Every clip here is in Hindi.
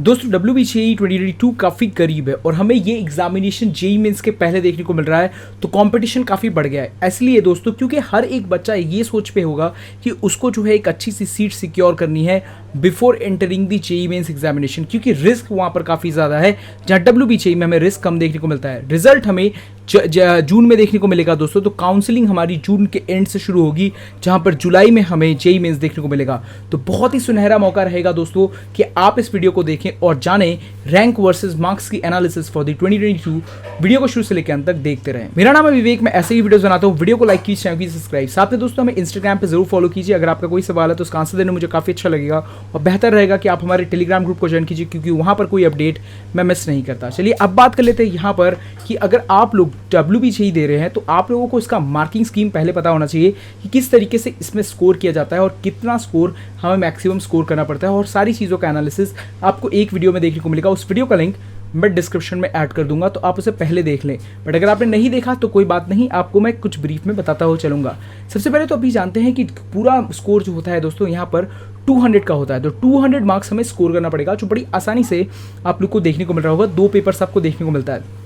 दोस्तों WBCE 2022 काफ़ी करीब है और हमें ये एग्जामिनेशन जेईई मेंस के पहले देखने को मिल रहा है, तो कंपटीशन काफ़ी बढ़ गया है। इसलिए दोस्तों क्योंकि हर एक बच्चा ये सोच पे होगा कि उसको जो है एक अच्छी सी सीट सिक्योर करनी है बिफोर एंटरिंग दी जेईई मेंस एग्जामिनेशन, क्योंकि रिस्क वहाँ पर काफ़ी ज़्यादा है। जहाँ WBCE में हमें रिस्क कम देखने को मिलता है। रिजल्ट हमें जून में देखने को मिलेगा दोस्तों, तो काउंसलिंग हमारी जून के एंड से शुरू होगी, जहाँ पर जुलाई में हमें जेईई मेंस देखने को मिलेगा। तो बहुत ही सुनहरा मौका रहेगा दोस्तों कि आप इस वीडियो को देखें और जानें रैंक वर्सेस मार्क्स की एनालिसिस फॉर द 2022। वीडियो को शुरू से लेकर अंत तक देखते रहें। मेरा नाम है विवेक, मैं ऐसे ही वीडियोस बनाता हूँ। वीडियो को लाइक कीजिए, चैनल को सब्सक्राइब। साथ में दोस्तों हमें इंस्टाग्राम पे जरूर फॉलो कीजिए। अगर आपका कोई सवाल है तो उसका आंसर देने मुझे काफ़ी अच्छा लगेगा और बेहतर रहेगा कि आप हमारे टेलीग्राम ग्रुप को ज्वाइन कीजिए, क्योंकि वहाँ पर कोई अपडेट मैं मिस नहीं करता। चलिए अब बात कर लेते हैं यहाँ पर कि अगर आप लोग WBCE दे रहे हैं तो आप लोगों को इसका मार्किंग स्कीम पहले पता होना चाहिए कि किस तरीके से इसमें स्कोर किया जाता है और कितना स्कोर हमें मैक्सिमम स्कोर करना पड़ता है, और सारी चीज़ों का एनालिसिस आपको एक वीडियो में देखने को मिलेगा। उस वीडियो का लिंक मैं डिस्क्रिप्शन में ऐड कर दूंगा, तो आप उसे पहले देख लें। बट अगर आपने नहीं देखा तो कोई बात नहीं, आपको मैं कुछ ब्रीफ में बताता हुआ चलूंगा। सबसे पहले तो अभी जानते हैं कि पूरा स्कोर जो होता है दोस्तों यहाँ पर 200 का होता है, तो 200 मार्क्स हमें स्कोर करना पड़ेगा, जो बड़ी आसानी से आप लोग को देखने को मिल रहा होगा। 2 पेपर्स आपको देखने को मिलता है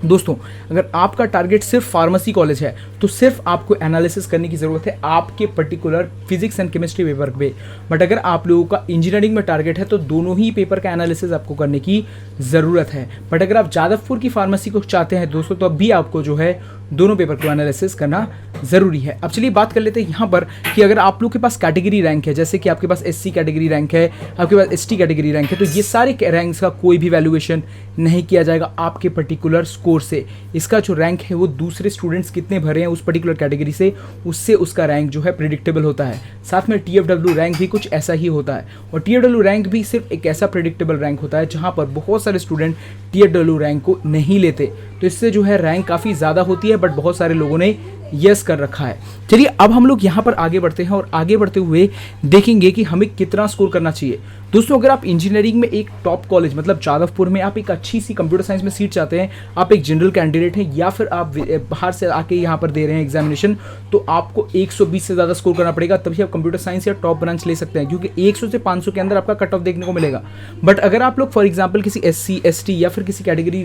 दोस्तों। अगर आपका टारगेट सिर्फ फार्मेसी कॉलेज है तो सिर्फ आपको एनालिसिस करने की ज़रूरत है आपके particular physics and chemistry paper पे। बट अगर आप लोगों का इंजीनियरिंग में टारगेट है तो दोनों ही पेपर का एनालिसिस आपको करने की ज़रूरत है। बट अगर आप जादवपुर की फार्मेसी को चाहते हैं दोस्तों, तो अब भी आपको जो है दोनों पेपर को एनालिसिस करना ज़रूरी है। अब चलिए बात कर लेते हैं यहाँ पर कि अगर आप लोग के पास कैटेगरी रैंक है, जैसे कि आपके पास SC कैटेगरी रैंक है, आपके पास ST कैटेगरी रैंक है, तो ये सारे रैंक्स का कोई भी वैल्यूएशन नहीं किया जाएगा आपके पर्टिकुलर स्कोर से। इसका जो रैंक है वो दूसरे स्टूडेंट्स कितने भरे हैं उस पर्टिकुलर कैटेगरी से, उससे उसका रैंक जो है प्रिडिक्टेबल होता है। साथ में TFW रैंक भी कुछ ऐसा ही होता है, और TFW रैंक भी सिर्फ एक ऐसा प्रिडिक्टेबल रैंक होता है जहाँ पर बहुत सारे स्टूडेंट TFW रैंक को नहीं लेते, तो इससे जो है रैंक काफ़ी ज़्यादा होती है। बट बहुत सारे लोगों ने यस कर रखा है। चलिए अब हम लोग यहाँ पर आगे बढ़ते हैं और आगे बढ़ते हुए देखेंगे कि हमें कितना स्कोर करना चाहिए। दोस्तों अगर आप इंजीनियरिंग में एक टॉप कॉलेज मतलब जादवपुर में आप एक अच्छी सी कंप्यूटर साइंस में सीट चाहते हैं, आप एक जनरल कैंडिडेट हैं या फिर आप बाहर से आके यहाँ पर दे रहे हैं एग्जामिनेशन, तो आपको 120 से ज़्यादा स्कोर करना पड़ेगा, तभी आप कंप्यूटर साइंस या टॉप ब्रांच ले सकते हैं, क्योंकि 100 से 500 के अंदर आपका कट ऑफ देखने को मिलेगा। बट अगर आप लोग फॉर एग्जाम्पल किसी SC ST या फिर किसी कैटेगरी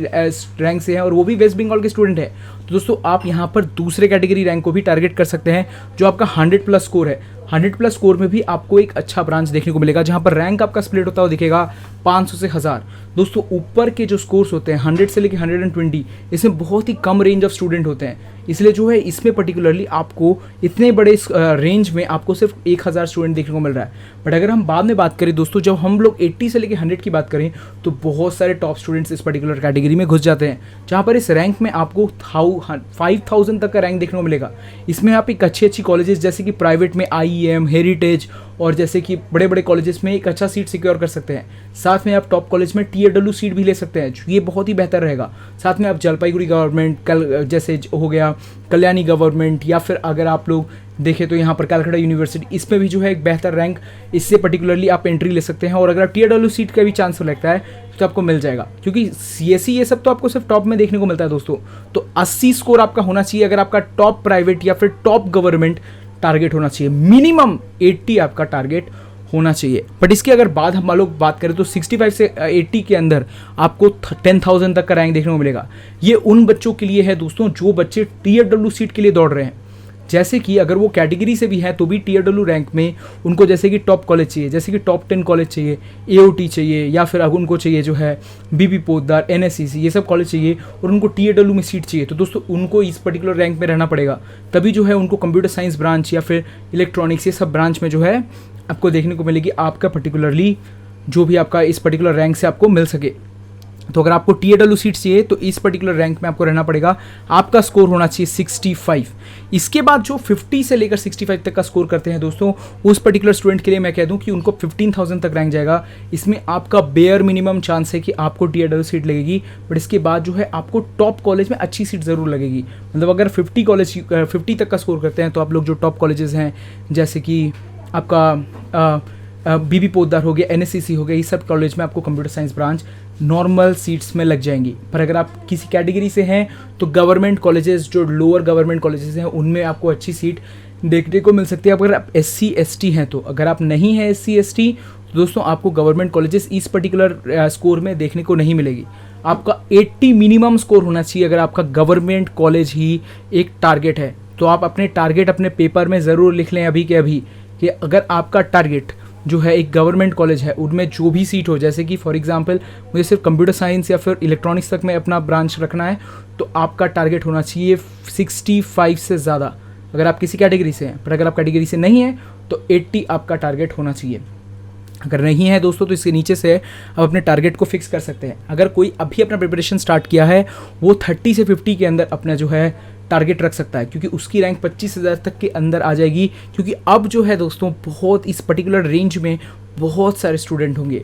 रैंक से हैं और वो भी वेस्ट बंगाल के स्टूडेंट है, तो दोस्तों आप यहाँ पर दूसरे कैटेगरी रैंक को भी टारगेट कर सकते हैं, जो आपका 100+ स्कोर है। 100+ स्कोर में भी आपको एक अच्छा ब्रांच देखने को मिलेगा, जहां पर रैंक आपका स्प्लिट होता हुआ दिखेगा 500 से 1000। दोस्तों ऊपर के जो स्कोर्स होते हैं 100 से लेकर 120, इसमें बहुत ही कम रेंज ऑफ स्टूडेंट होते हैं, इसलिए जो है इसमें पर्टिकुलरली आपको इतने बड़े रेंज में आपको सिर्फ 1000 स्टूडेंट देखने को मिल रहा है। बट अगर हम बाद में बात करें दोस्तों, जब हम लोग 80 से लेकर 100 की बात करें, तो बहुत सारे टॉप स्टूडेंट्स इस पर्टिकुलर कैटेगरी में घुस जाते हैं, जहाँ पर इस रैंक में आपको 5000 तक का रैंक देखने को मिलेगा। इसमें आप एक अच्छी कॉलेजेस जैसे कि प्राइवेट में IEM, हेरिटेज और जैसे कि बड़े बड़े कॉलेजेस में एक अच्छा सीट सिक्योर कर सकते हैं। साथ में आप टॉप कॉलेज में TFW सीट भी ले सकते हैं, ये बहुत ही बेहतर रहेगा। साथ में आप जलपाईगुड़ी गवर्नमेंट जैसे हो गया कल्याणी गवर्नमेंट, या फिर अगर आप लोग देखें तो यहाँ पर कलकत्ता यूनिवर्सिटी, इसमें भी जो है एक बेहतर रैंक, इससे पर्टिकुलरली आप एंट्री ले सकते हैं। और अगर आप TFW सीट का भी चांस लगता है तो आपको मिल जाएगा, क्योंकि CSE ये सब तो आपको सिर्फ टॉप में देखने को मिलता है दोस्तों। तो 80 स्कोर आपका होना चाहिए अगर आपका टॉप प्राइवेट या फिर टॉप गवर्नमेंट टारगेट होना चाहिए। मिनिमम 80 आपका टारगेट होना चाहिए। बट इसकी अगर हम लोग बात करें तो 65 से 80 के अंदर आपको 10,000 तक का रैंक देखने को मिलेगा। ये उन बच्चों के लिए है दोस्तों जो बच्चे TFW सीट के लिए दौड़ रहे हैं, जैसे कि अगर वो कैटेगरी से भी है तो भी TFW रैंक में उनको जैसे कि टॉप कॉलेज चाहिए, जैसे कि टॉप 10 कॉलेज चाहिए, AOT चाहिए, या फिर अब उनको चाहिए जो है BB पोद्दार, NSCC, ये सब कॉलेज चाहिए, और उनको TFW में सीट चाहिए, तो दोस्तों उनको इस पर्टिकुलर रैंक में रहना पड़ेगा, तभी जो है उनको कंप्यूटर साइंस ब्रांच या फिर इलेक्ट्रॉनिक्स ये सब ब्रांच में जो है आपको देखने को मिलेगी आपका पर्टिकुलरली जो भी आपका इस पर्टिकुलर रैंक से आपको मिल सके। तो अगर आपको TFW सीट चाहिए तो इस पर्टिकुलर रैंक में आपको रहना पड़ेगा, आपका स्कोर होना चाहिए 65। इसके बाद जो 50 से लेकर 65 तक का स्कोर करते हैं दोस्तों, उस पर्टिकुलर स्टूडेंट के लिए मैं कह दूं कि उनको 15,000 तक रैंक जाएगा। इसमें आपका बेयर मिनिमम चांस है कि आपको TFW सीट लगेगी, बट इसके बाद जो है आपको टॉप कॉलेज में अच्छी सीट ज़रूर लगेगी। मतलब अगर 50 तक का स्कोर करते हैं तो आप लोग जो टॉप कॉलेजेस हैं जैसे कि आपका BB पोद्दार हो गया, NSCC हो गया, ये सब कॉलेज में आपको computer science branch normal seats में लग जाएंगी। पर अगर आप किसी कैटेगरी से हैं तो गवर्नमेंट कॉलेजेस, जो लोअर गवर्नमेंट कॉलेजेस हैं, उनमें आपको अच्छी सीट देखने को मिल सकती है। अगर आप SC ST हैं तो, अगर आप नहीं हैं SC ST तो दोस्तों आपको गवर्नमेंट कॉलेजेस इस पर्टिकुलर स्कोर में देखने को नहीं मिलेगी। आपका 80 मिनिमम स्कोर होना चाहिए अगर आपका गवर्नमेंट कॉलेज ही एक टारगेट है। तो आप अपने टारगेट अपने पेपर में ज़रूर लिख लें अभी के अभी, कि अगर आपका टारगेट जो है एक गवर्नमेंट कॉलेज है उनमें जो भी सीट हो, जैसे कि फॉर एग्जांपल मुझे सिर्फ कंप्यूटर साइंस या फिर इलेक्ट्रॉनिक्स तक में अपना ब्रांच रखना है, तो आपका टारगेट होना चाहिए 65 से ज़्यादा अगर आप किसी कैटेगरी से हैं। पर अगर आप कैटेगरी से नहीं हैं तो 80 आपका टारगेट होना चाहिए। अगर नहीं है दोस्तों तो इसके नीचे से आप अपने टारगेट को फिक्स कर सकते हैं। अगर कोई अभी अपना प्रिपरेशन स्टार्ट किया है वो 30 से 50 के अंदर अपना जो है टारगेट रख सकता है, क्योंकि उसकी रैंक 25,000 तक के अंदर आ जाएगी। क्योंकि अब जो है दोस्तों बहुत इस पर्टिकुलर रेंज में बहुत सारे स्टूडेंट होंगे।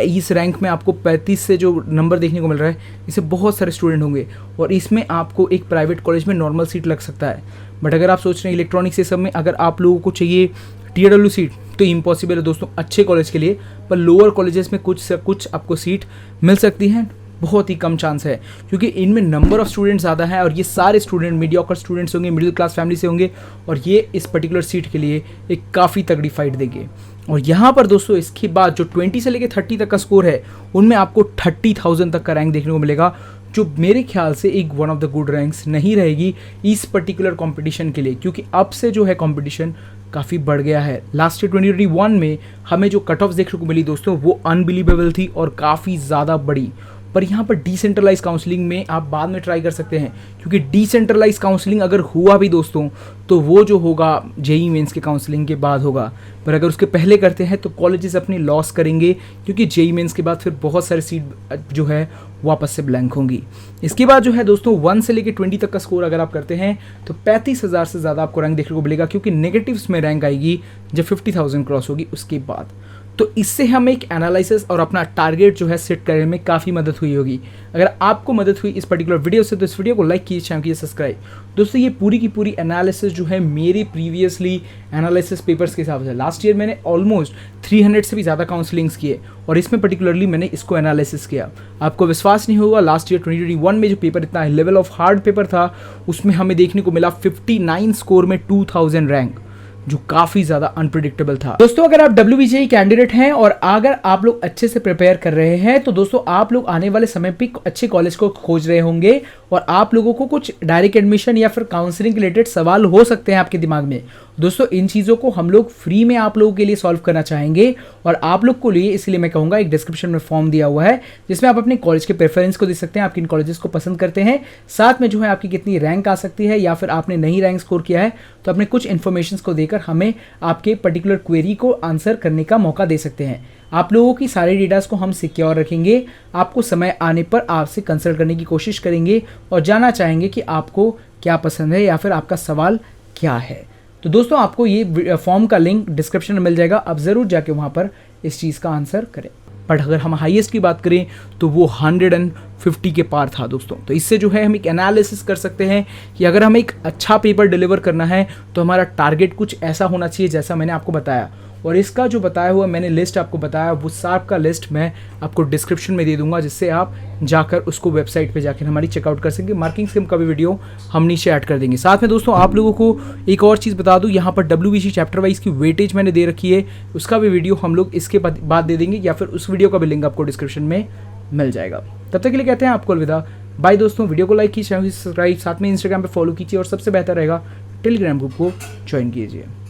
इस रैंक में आपको 35 से जो नंबर देखने को मिल रहा है इससे बहुत सारे स्टूडेंट होंगे, और इसमें आपको एक प्राइवेट कॉलेज में नॉर्मल सीट लग सकता है। बट अगर आप सोच रहे हैं इलेक्ट्रॉनिक्स से सब में अगर आप लोगों को चाहिए TW सीट, तो इम्पॉसिबल है दोस्तों अच्छे कॉलेज के लिए। पर लोअर कॉलेजेस में कुछ से कुछ आपको सीट मिल सकती हैं, बहुत ही कम चांस है, क्योंकि इनमें नंबर ऑफ स्टूडेंट्स ज़्यादा है और ये सारे स्टूडेंट मीडियोकर स्टूडेंट्स होंगे, मिडिल क्लास फैमिली से होंगे, और ये इस पर्टिकुलर सीट के लिए एक काफ़ी तगड़ी फाइट देंगे। और यहाँ पर दोस्तों इसके बाद जो 20 से लेकर 30 तक का स्कोर है उनमें आपको 30,000 तक का रैंक देखने को मिलेगा, जो मेरे ख्याल से एक one of the good ranks नहीं रहेगी इस पर्टिकुलर कंपटीशन के लिए, क्योंकि अब से जो है कंपटीशन काफ़ी बढ़ गया है। लास्ट ईयर 2021 में हमें जो कट ऑफ्स देखने को मिली दोस्तों वो अनबिलीवेबल थी और काफ़ी ज़्यादा बड़ी। पर यहाँ पर डिसेंट्रलाइज काउंसलिंग में आप बाद में ट्राई कर सकते हैं, क्योंकि डिसेंट्रलाइज काउंसलिंग अगर हुआ भी दोस्तों तो वो जो होगा जेईई मेंस के काउंसलिंग के बाद होगा। पर अगर उसके पहले करते हैं तो कॉलेजेस अपनी लॉस करेंगे, क्योंकि जेईई मेंस के बाद फिर बहुत सारी सीट जो है वापस से ब्लैंक होंगी। इसके बाद जो है दोस्तों 1 से लेकर 20 तक का स्कोर अगर आप करते हैं तो 35,000 से ज़्यादा आपको रैंक देखने को मिलेगा, क्योंकि नेगेटिव्स में रैंक आएगी जब 50,000 क्रॉस होगी उसके बाद। तो इससे हमें एक एनालिसिस और अपना टारगेट जो है सेट करने में काफ़ी मदद हुई होगी। अगर आपको मदद हुई इस पर्टिकुलर वीडियो से तो इस वीडियो को लाइक कीजिए, चैनल कीजिए सब्सक्राइब। दोस्तों ये पूरी की पूरी एनालिसिस जो है मेरे प्रीवियसली एनालिसिस पेपर्स के हिसाब से, लास्ट ईयर मैंने ऑलमोस्ट 300 से भी ज़्यादा काउंसलिंग्स किए और इसमें पर्टिकुलरली मैंने इसको एनालिसिस किया। आपको विश्वास नहीं होगा, लास्ट ईयर 2021 में जो पेपर इतना लेवल ऑफ हार्ड पेपर था उसमें हमें देखने को मिला 59 स्कोर में 2000 रैंक, जो काफ़ी ज़्यादा अनप्रिडिक्टेबल था। दोस्तों अगर आप WBJEE कैंडिडेट हैं और अगर आप लोग अच्छे से प्रिपेयर कर रहे हैं तो दोस्तों आप लोग आने वाले समय पे अच्छे कॉलेज को खोज रहे होंगे और आप लोगों को कुछ डायरेक्ट एडमिशन या फिर काउंसलिंग रिलेटेड सवाल हो सकते हैं आपके दिमाग में। दोस्तों इन चीज़ों को हम लोग फ्री में आप लोगों के लिए सॉल्व करना चाहेंगे और आप लोग को लिए इसलिए मैं कहूँगा एक डिस्क्रिप्शन में फॉर्म दिया हुआ है जिसमें आप अपने कॉलेज के प्रेफरेंस को दे सकते हैं, आप किन कॉलेजेस को पसंद करते हैं, साथ में जो है आपकी कितनी रैंक आ सकती है या फिर आपने नई रैंक स्कोर किया है तो अपने कुछ इन्फॉर्मेशन को देकर हमें आपके पर्टिकुलर क्वेरी को आंसर करने का मौका दे सकते हैं। आप लोगों की सारे डेटास को हम सिक्योर रखेंगे, आपको समय आने पर आपसे कंसल्ट करने की कोशिश करेंगे और जानना चाहेंगे कि आपको क्या पसंद है या फिर आपका सवाल क्या है। तो दोस्तों आपको ये फॉर्म का लिंक डिस्क्रिप्शन में मिल जाएगा, आप ज़रूर जाके वहाँ पर इस चीज़ का आंसर करें। बट अगर हम हाईएस्ट की बात करें तो वो 150 के पार था दोस्तों। तो इससे जो है हम एक एनालिसिस कर सकते हैं कि अगर हमें एक अच्छा पेपर डिलीवर करना है तो हमारा टारगेट कुछ ऐसा होना चाहिए जैसा मैंने आपको बताया। और इसका जो बताया हुआ मैंने लिस्ट आपको बताया वो सब का लिस्ट मैं आपको डिस्क्रिप्शन में दे दूंगा, जिससे आप जाकर उसको वेबसाइट पे जाकर हमारी चेकआउट कर सकेंगे। मार्किंग स्कीम का भी वीडियो हम नीचे ऐड कर देंगे। साथ में दोस्तों आप लोगों को एक और चीज़ बता दूं, यहाँ पर WBC चैप्टर वाइज की वेटेज मैंने दे रखी है, उसका भी वीडियो हम लोग इसके बाद दे देंगे या फिर उस वीडियो का भी लिंक आपको डिस्क्रिप्शन में मिल जाएगा। तब तक के लिए कहते हैं आपको अलविदा, बाय दोस्तों। वीडियो को लाइक कीजिए, चैनल को सब्सक्राइब, साथ में इंस्टाग्राम पर फॉलो कीजिए और सबसे बेहतर रहेगा टेलीग्राम ग्रुप को ज्वाइन कीजिए।